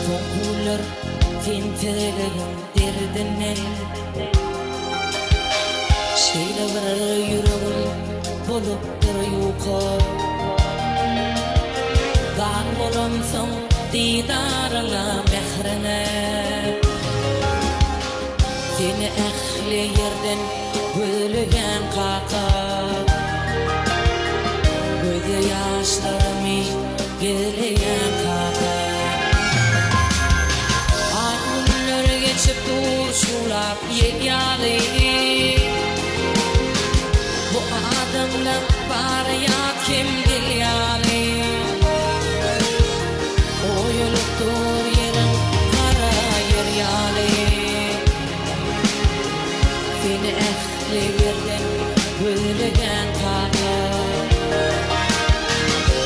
Soğular tinteleyen derdine Şeyle var yüreğim bulup duruyor Dağ olamsın didarına mehrine Seni ehli yerden bölügen kaka Gözü yaşlarımı geleyen kaka Ağınlar geçip dur şulap yegyalı Bu adamlar var ya kim gilyalı Oyulup dur yerin kara yer yalı Seni ehli yerden bölügen kaka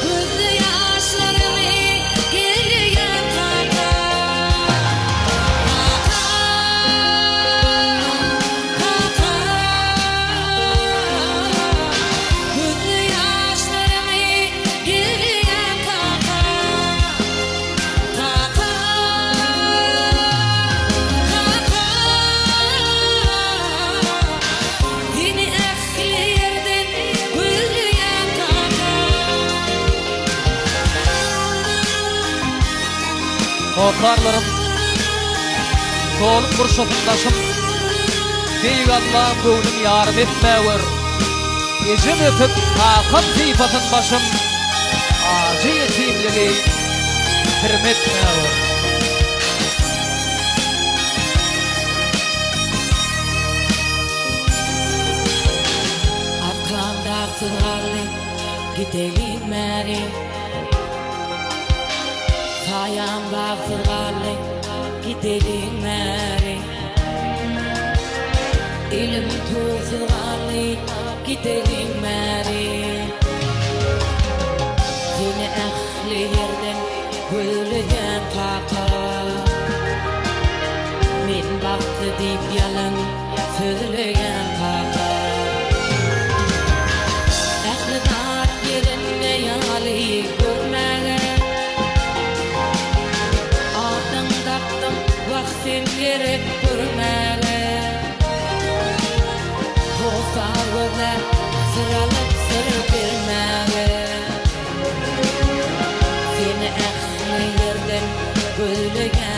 Gözü yaşlarımı geleyen kaka Kaka Gözü yaşlarımı geleyen kaka Kaka Yine ehli yerden bölüyen kaka Korkarlarım, Soluk kurşatındaşım, Beyik Allah'ım göğünüm yarım etmeğir. Ecim öpüp hakan zeyfatın başım, Acı yetimliliği hürmetmeğir. Arkamda tığarlı gidelim meri Sayam bağırlı gidelim meri Elim tuzlarlı gidelim meri Yine ehli yerden bölügen kaka Min baktı deyip yalan söyleyen kaka Ehli dağ yerinde yali görmeye Adın taktım vaktin gerek görmeye Dostlar gözler sıralıp sır vermeye Seni ehli yerden bölügen